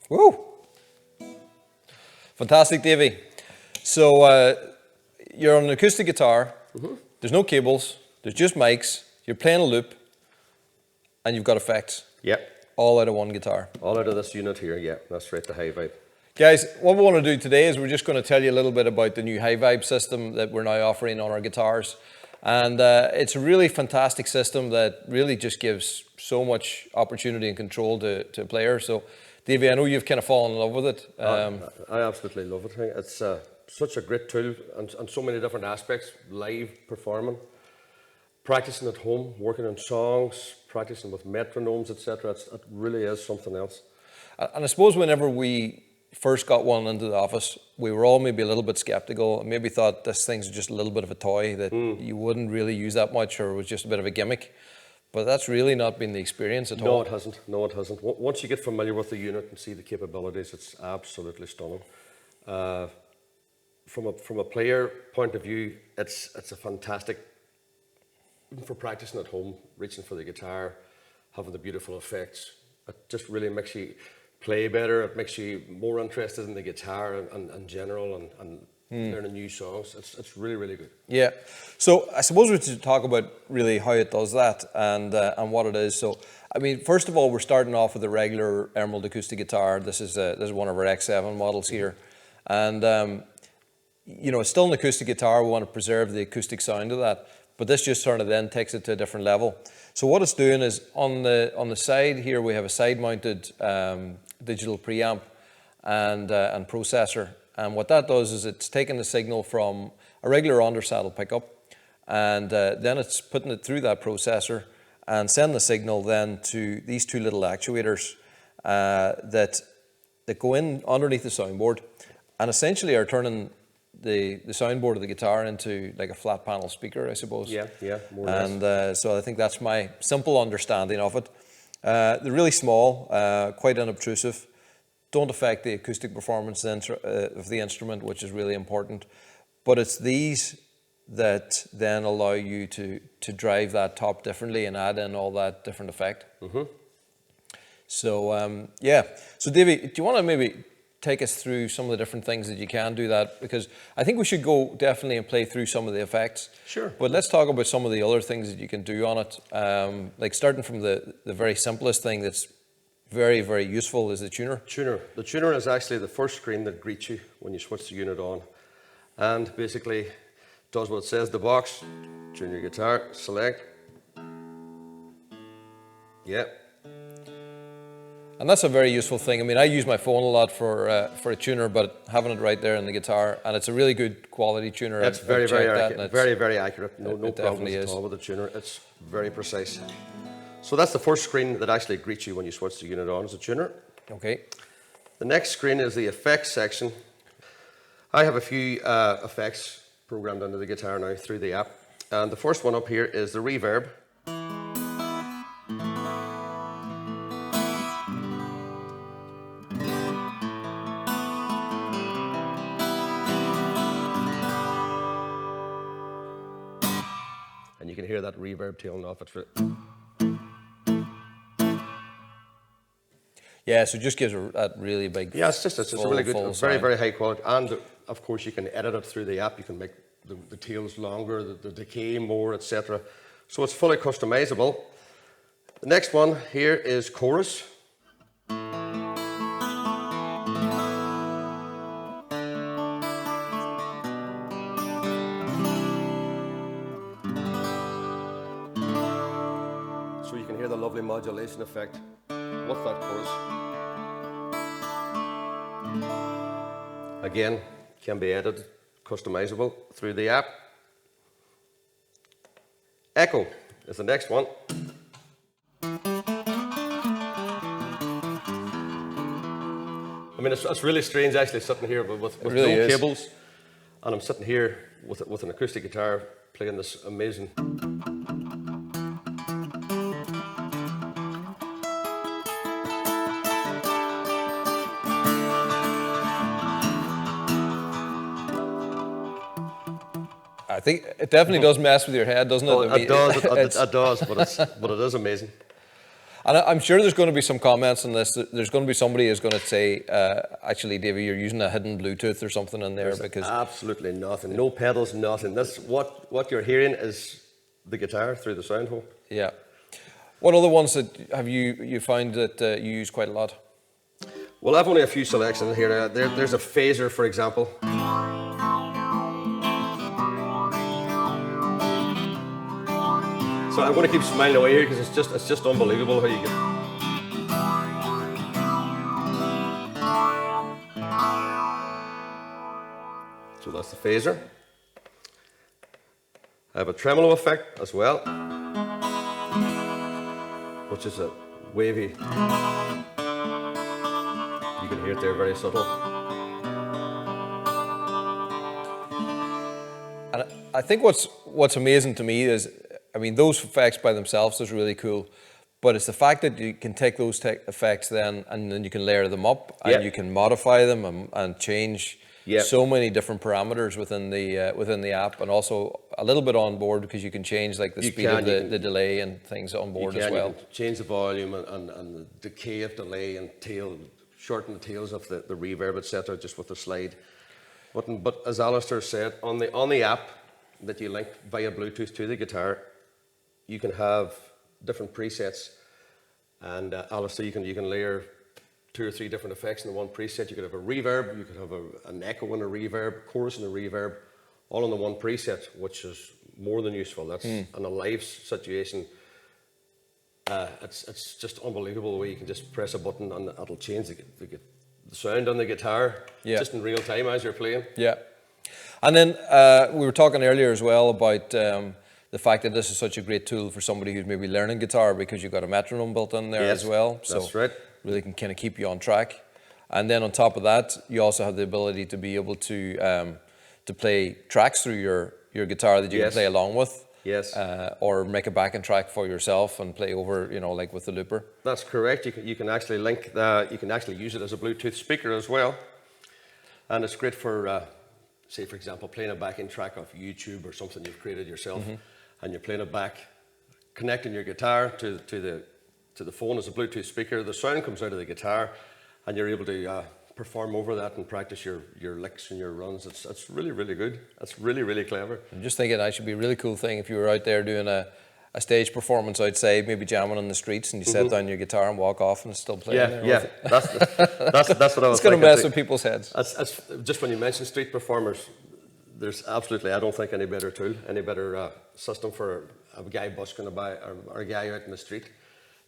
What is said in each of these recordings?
Woo! Fantastic, Davy. So you're on an acoustic guitar. There's no cables. There's just mics. You're playing a loop, and you've got effects. Yep. All out of one guitar. All out of this unit here, yeah. That's right, the HyVibe. Guys, what we want to do today is we're just going to tell you a little bit about the new HyVibe system that we're now offering on our guitars. And it's a really fantastic system that really just gives so much opportunity and control to a player. So, Davey, I know you've kind of fallen in love with it. I absolutely love it. It's such a great tool and so many different aspects. Live performing, practicing at home, working on songs, practicing with metronomes, etc. It really is something else. And I suppose whenever we first got one into the office, we were all maybe a little bit skeptical and maybe thought this thing's just a little bit of a toy that you wouldn't really use that much, or it was just a bit of a gimmick. But that's really not been the experience at all. No, it hasn't. No, it hasn't. Once you get familiar with the unit and see the capabilities, it's absolutely stunning. From a player point of view, it's a fantastic, even for practicing at home, reaching for the guitar, having the beautiful effects. It just really makes you play better. It makes you more interested in the guitar and general and learning new songs. It's really, really good. Yeah. So I suppose we should talk about really how it does that and what it is. So, I mean, first of all, we're starting off with a regular Emerald acoustic guitar. This is one of our X7 models here. And, you know, it's still an acoustic guitar. We want to preserve the acoustic sound of that. But this just sort of then takes it to a different level. So what it's doing is on the side here, we have a side-mounted digital preamp and processor. And what that does is it's taking the signal from a regular undersaddle pickup, and then it's putting it through that processor and sending the signal then to these two little actuators that go in underneath the soundboard and essentially are turning the soundboard of the guitar into like a flat panel speaker, I suppose. Yeah, more or less. And so I think that's my simple understanding of it. They're really small, quite unobtrusive, don't affect the acoustic performance of the instrument, which is really important. But it's these that then allow you to drive that top differently and add in all that different effect. So, yeah. So, Davey, do you want to maybe take us through some of the different things that you can do that? Because I think we should go definitely and play through some of the effects. Sure. But let's talk about some of the other things that you can do on it. Like starting from the very simplest thing that's very, very useful is the tuner. The tuner is actually the first screen that greets you when you switch the unit on. And basically does what it says, the box, tune your guitar, select. Yep. And that's a very useful thing. I mean, I use my phone a lot for a tuner, but having it right there in the guitar, and it's a really good quality tuner. It's very, very accurate. Very accurate. No problems at is. all with the tuner. It's very precise. So that's the first screen that actually greets you when you switch the unit on as a tuner. Okay. The next screen is the effects section. I have a few effects programmed into the guitar now through the app. And the first one up here is the reverb. And you can hear that reverb tailing off it. Yeah, so it just gives that really big. Yeah, it's a really good, very high quality. And of course, you can edit it through the app. You can make the tails longer, the decay more, etc. So it's fully customizable. The next one here is chorus. So you can hear the lovely modulation effect with that chorus. Again, can be edited, customizable through the app. Echo is the next one. I mean, it's really strange actually sitting here with really no is. cables, and I'm sitting here with an acoustic guitar playing this amazing. I think it definitely does mess with your head, doesn't it? Oh, it does, but it is amazing. And I'm sure there's going to be some comments on this. There's going to be somebody who's going to say, actually, Davy, you're using a hidden Bluetooth or something in there. There's because absolutely nothing. No pedals, nothing. That's what you're hearing is the guitar through the sound hole. Yeah. What other ones that have you found that you use quite a lot? Well, I've only a few selections here. There's a phaser, for example. So I'm going to keep smiling away here because it's just unbelievable how you get. So that's the phaser. I have a tremolo effect as well, which is a wavy. You can hear it there, very subtle. And I think what's amazing to me is, I mean, those effects by themselves is really cool, but it's the fact that you can take those effects then and then you can layer them up and you can modify them and change so many different parameters within the app, and also a little bit on board because you can change like the speed of the delay and things on board as well. You can change the volume and the decay of delay and shorten the tails of the reverb, etc., just with the slide. But as Alistair said, on the app that you link via Bluetooth to the guitar, you can have different presets, and Alistair, you can layer 2 or 3 different effects in the one preset. You could have a reverb, you could have an echo and a reverb, chorus and a reverb, all in the one preset, which is more than useful. That's in a live situation. It's just unbelievable the way you can just press a button and it'll change the sound on the guitar just in real time as you're playing. Yeah. And then we were talking earlier as well about the fact that this is such a great tool for somebody who's maybe learning guitar because you've got a metronome built in there as well. So that's right. Really can kind of keep you on track. And then on top of that, you also have the ability to be able to play tracks through your guitar that you can play along with. Yes. Or make a backing track for yourself and play over, like with the looper. That's correct. You can actually link you can actually use it as a Bluetooth speaker as well. And it's great for, say for example, playing a backing track off YouTube or something you've created yourself, and you're playing it back, connecting your guitar to the phone as a Bluetooth speaker. The sound comes out of the guitar, and you're able to perform over that and practice your licks and your runs. It's really, really good. It's really, really clever. I'm just thinking that should be a really cool thing if you were out there doing a stage performance outside, maybe jamming on the streets, and you set down your guitar and walk off and it's still playing. That's what I was thinking. It's going to mess with people's heads. That's just when you mention street performers, there's absolutely, I don't think, any better tool, any better system for a guy busking about or a guy out in the street.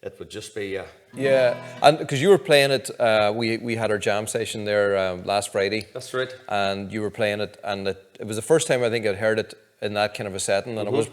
It would just be and because you were playing it, we had our jam session there last Friday. That's right. And you were playing it, and it was the first time I think I'd heard it in that kind of a setting, and it was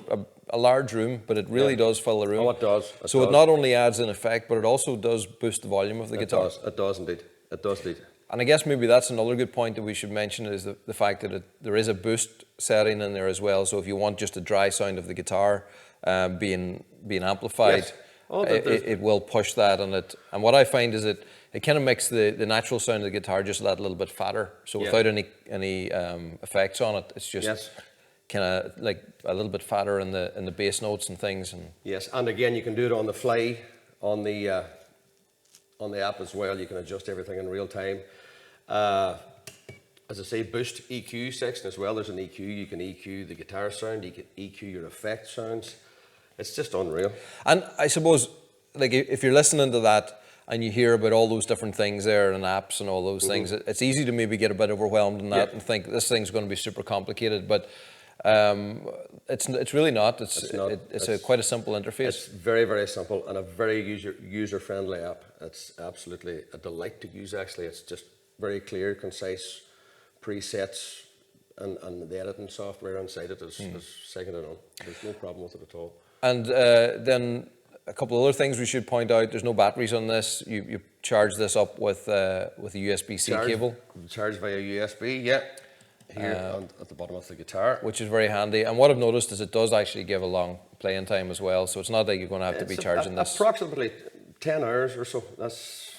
a large room, but it really does fill the room. Oh, it does. It not only adds an effect, but it also does boost the volume of the guitar. It does indeed. It does indeed. And I guess maybe that's another good point that we should mention is the fact that there is a boost setting in there as well. So if you want just a dry sound of the guitar being amplified. Yes. It will push that, and what I find is it kind of makes the natural sound of the guitar just that little bit fatter. So without any effects on it, it's just kind of like a little bit fatter in the bass notes and things. And yes, and again, you can do it on the fly on the app as well. You can adjust everything in real time. As I say, boost EQ section as well. There's an EQ. You can EQ the guitar sound. You can EQ your effect sounds. It's just unreal. And I suppose, like, if you're listening to that and you hear about all those different things there and apps and all those things, it's easy to maybe get a bit overwhelmed in that and think this thing's going to be super complicated. But it's really not. It's quite a simple interface. It's very, very simple and a very user-friendly app. It's absolutely a delight to use, actually. It's just very clear, concise presets, and the editing software inside it is second to none. There's no problem with it at all. And then a couple of other things we should point out. There's no batteries on this. You charge this up with a USB-C cable. Charged via USB, here at the bottom of the guitar. Which is very handy. And what I've noticed is it does actually give a long playing time as well. So it's not like you're going to have to be charging this. Approximately 10 hours or so. That's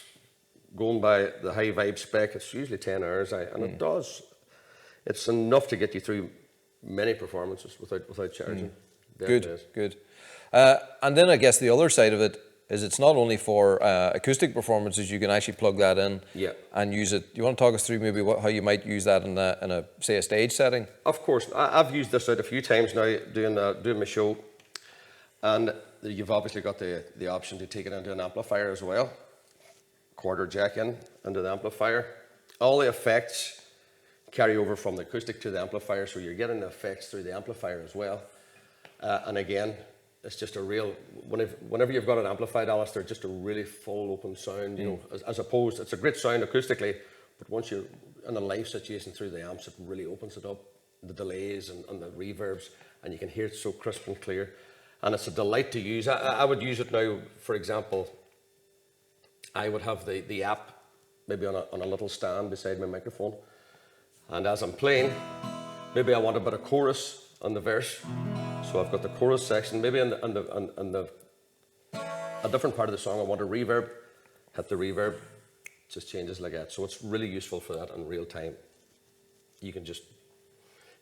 going by the HyVibe spec. It's usually 10 hours. And it does. It's enough to get you through many performances without charging. Good. And then I guess the other side of it is it's not only for acoustic performances, you can actually plug that in Yeah. and use it. Do you want to talk us through maybe how you might use that in a say a stage setting? Of course, I've used this out a few times now doing my show, and you've obviously got the option to take it into an amplifier as well. Quarter jack in into the amplifier. All the effects carry over from the acoustic to the amplifier, so you're getting the effects through the amplifier as well. And again, it's just a real, whenever you've got it amplified, Alistair, just a really full open sound, you know, as opposed, it's a great sound acoustically, but once you're in a live situation through the amps, it really opens it up, the delays and the reverbs, and you can hear it so crisp and clear. And it's a delight to use. I would use it now, for example, I would have the app maybe on a little stand beside my microphone, and as I'm playing, maybe I want a bit of chorus on the verse, so I've got the chorus section. Maybe on a different part of the song I want a reverb, hit the reverb, just changes like that. So it's really useful for that in real time. You can just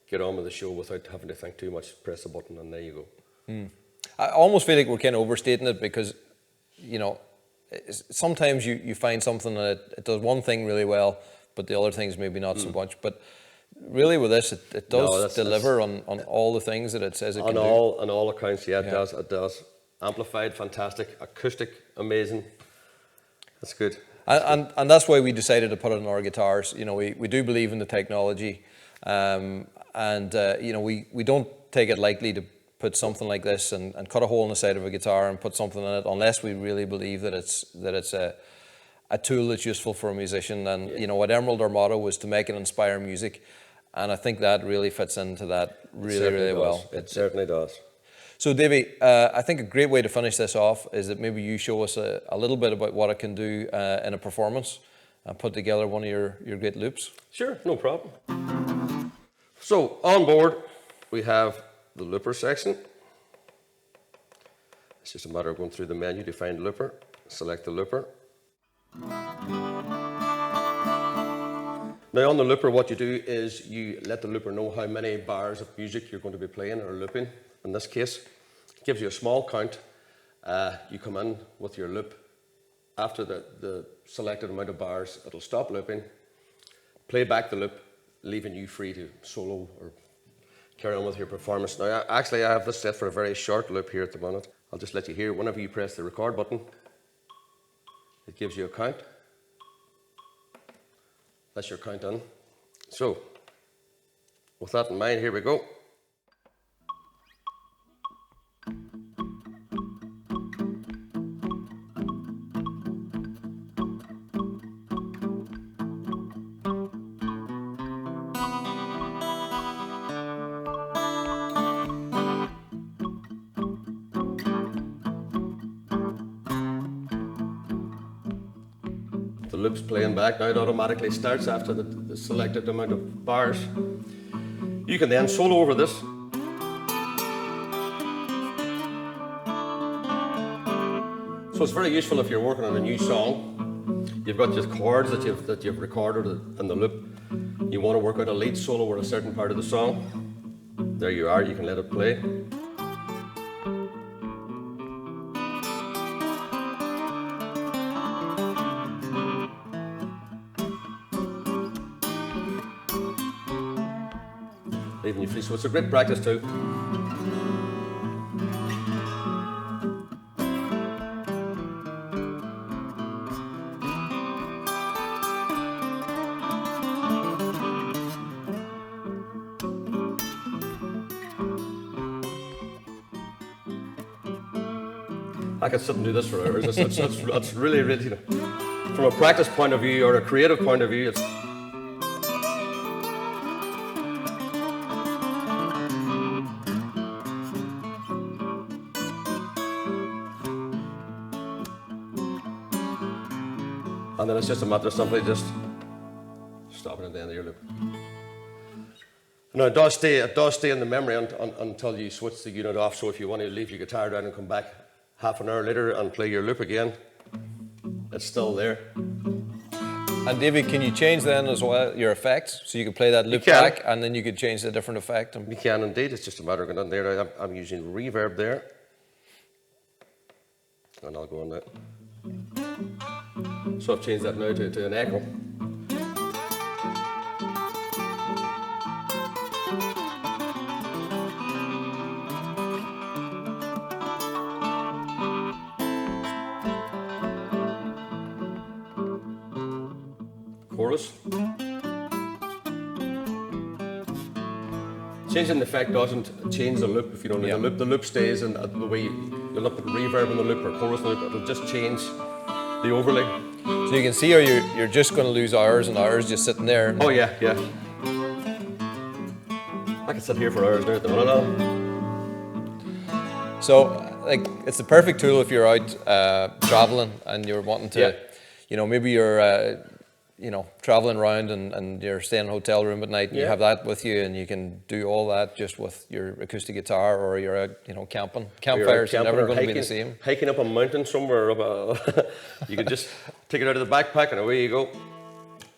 get on with the show without having to think too much, press a button and there you go. I almost feel like we're kind of overstating it because, you know, sometimes you find something that it does one thing really well, but the other things maybe not so much. But really with this, it does deliver on all the things that it says it can do. On all accounts, yeah, it does. Amplified, fantastic. Acoustic, amazing. That's good. And that's why we decided to put it on our guitars. You know, we do believe in the technology, you know, we don't take it lightly to put something like this and cut a hole in the side of a guitar and put something in it unless we really believe that it's a tool that's useful for a musician. And you know, at Emerald, our motto was to make and inspire music, and I think that really fits into that really well. It certainly does. So Davy, I think a great way to finish this off is that maybe you show us a little bit about what it can do in a performance and put together one of your great loops. Sure, no problem. So on board we have the looper section. It's just a matter of going through the menu to find looper, select the looper. Now on the looper, what you do is you let the looper know how many bars of music you're going to be playing or looping. In this case, it gives you a small count. You come in with your loop. After the selected amount of bars, it'll stop looping, play back the loop, leaving you free to solo or carry on with your performance. Now, actually, I have this set for a very short loop here at the moment. I'll just let you hear. Whenever you press the record button, it gives you a count. That's your count in. So, with that in mind, here we go. The loop's playing back now. It automatically starts after the selected amount of bars. You can then solo over this. So it's very useful if you're working on a new song. You've got just chords that you've recorded in the loop. You want to work out a lead solo or a certain part of the song. There you are. You can let it play. Leaving you free. So it's a great practice too. I could sit and do this for hours. It's really, really, you know, from a practice point of view or a creative point of view, it's and then it's just a matter of simply just stopping at the end of your loop. Now it does stay in the memory until you switch the unit off. So if you want to leave your guitar down and come back half an hour later and play your loop again, it's still there. And David, can you change then as well your effects? So you can play that loop back and then you could change the different effect? You can indeed. It's just a matter of going in there. I'm using reverb there. And I'll go on that. So I've changed that now to an echo. Chorus. Changing the effect doesn't change the loop if you don't need the loop stays, and the way you'll not put reverb in the loop or chorus in the loop, it'll just change the overlay. So you can see how you're just going to lose hours and hours just sitting there. Oh yeah, yeah. I can sit here for hours now at the minute. So like it's the perfect tool if you're out traveling and you're wanting to, maybe you're traveling around and you're staying in a hotel room at night and you have that with you and you can do all that just with your acoustic guitar, or you're out, camping. Campfires are never going to be the same. Hiking up a mountain somewhere, you can just take it out of the backpack and away you go.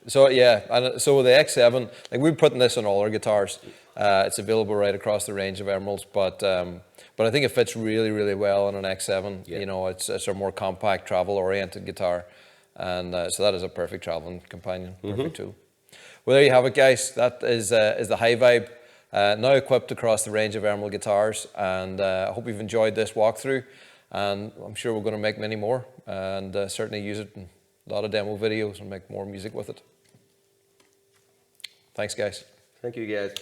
So yeah, and so with the X7, like we're putting this on all our guitars. It's available right across the range of Emeralds, but I think it fits really, really well on an X7. It's a more compact, travel-oriented guitar. And so that is a perfect traveling companion, perfect tool. Well, there you have it, guys. That is the HyVibe, now equipped across the range of Emerald guitars. And I hope you've enjoyed this walkthrough. And I'm sure we're going to make many more, and certainly use it in a lot of demo videos and make more music with it. Thanks, guys. Thank you, guys.